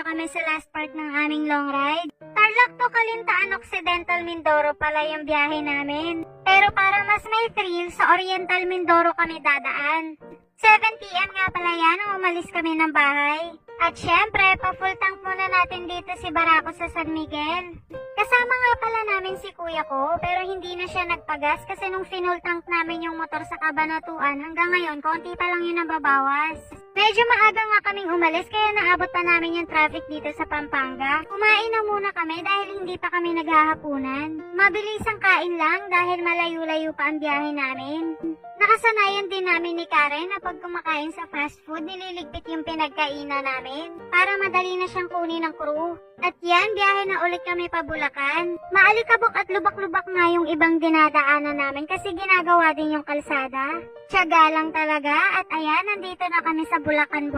kami sa last part ng aming long ride. Tarlac to Calintaan Occidental Mindoro pala yung biyahe namin. Pero para mas may thrill, sa Oriental Mindoro kami dadaan. 7 PM nga pala yan nung umalis kami ng bahay. At syempre, pa-full tank muna natin dito si Barako sa San Miguel. Kasama nga pala namin si kuya ko, pero hindi na siya nagpagas kasi nung finull tank namin yung motor sa Cabanatuan, hanggang ngayon, konti pa lang yun nababawas. Medyo maaga nga kaming umalis kaya naabot pa namin yung traffic dito sa Pampanga. Kumain na muna kami dahil hindi pa kami naghahapunan. Mabilis ang kain lang dahil malayo-layo pa ang biyahe namin. Nakasanayan din namin ni Karen na pag kumakain sa fast food, nililigpit yung pinagkainan namin para madali na siyang kunin ng crew. At yan, biyahe na ulit kami pa Bulacan. Maalikabok at lubak-lubak nga yung ibang dinadaanan namin kasi ginagawa din yung kalsada. Tiyaga lang talaga at ayan, nandito na kami sa Bulacan.